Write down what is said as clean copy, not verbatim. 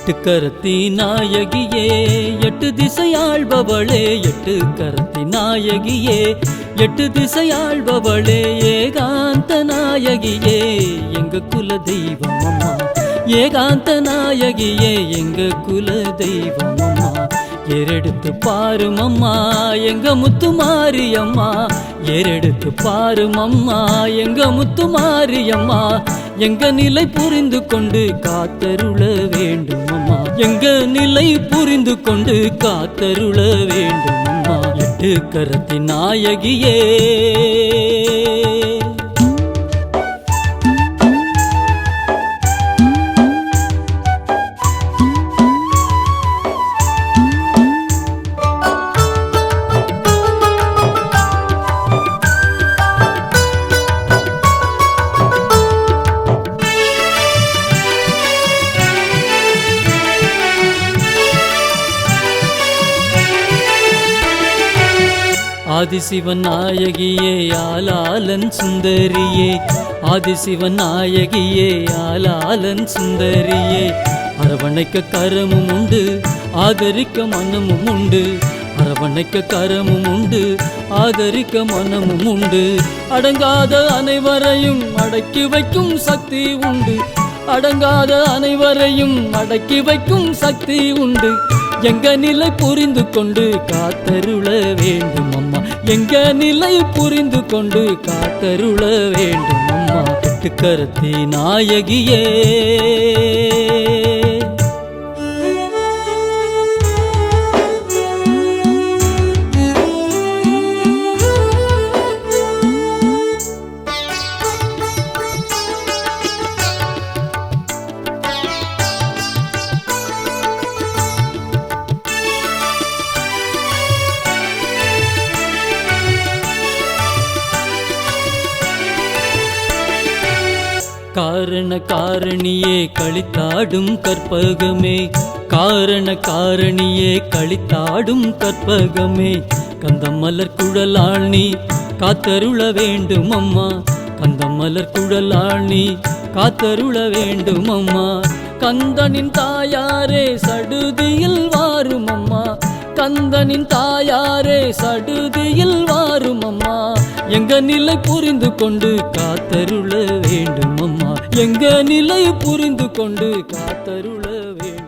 எட்டு கரத்தி நாயகியே எட்டு திசையாள்பவளே எட்டு கரத்தி நாயகியே எட்டு திசையாள்பவளே ஏகாந்த நாயகியே எங்க குல தெய்வம் அம்மா ஏகாந்த நாயகியே எங்க குல தெய்வம் அம்மா ஏறெடுத்து பாரும் அம்மா எங்க முத்து மாரியம்மா ஏறெடுத்து பாரும் அம்மா எங்க முத்து மாரியம்மா எங்க நிலை புரிந்து கொண்டு காத்தருள வேண்டும் அம்மா எங்க நிலை புரிந்து கொண்டு காத்தருள வேண்டும் அம்மா எட்டு கரத்தி நாயகியே ஆதிசிவன் நாயகியே ஆலாலன் சுந்தரியே ஆதிசிவன் நாயகியே ஆலாலன் சுந்தரியே அரவணைக்க கரமும் உண்டு ஆதரிக்க மனமும் உண்டு அரவணைக்க கரமும் உண்டு ஆதரிக்க மனமும் உண்டு அடங்காத அனைவரையும் அடக்கி வைக்கும் சக்தி உண்டு அடங்காத அனைவரையும் அடக்கி வைக்கும் சக்தி உண்டு எங்க நிலை புரிந்து கொண்டு காத்தருள வேண்டும் அம்மா எங்க நிலை புரிந்து கொண்டு காத்தருள வேண்டும் அம்மா எட்டு கரத்தி நாயகியே காரண காரணியே களித்தாடும் கற்பகமே காரண காரணியே களித்தாடும் கற்பகமே கந்தமலர் குழலாள் நீ காத்தருள வேண்டும் அம்மா கந்தமலர் குழலாள் நீ காத்தருள வேண்டும் அம்மா கந்தனின் தாயாரே சடுதியில் வாரும் அம்மா கந்தனின் தாயாரே சடுதியில் வாரும் அம்மா எங்க நிலை புரிந்து கொண்டு காத்தருள வேண்டும் அம்மா எங்க நிலை புரிந்து கொண்டு காத்தருள வேண்டும்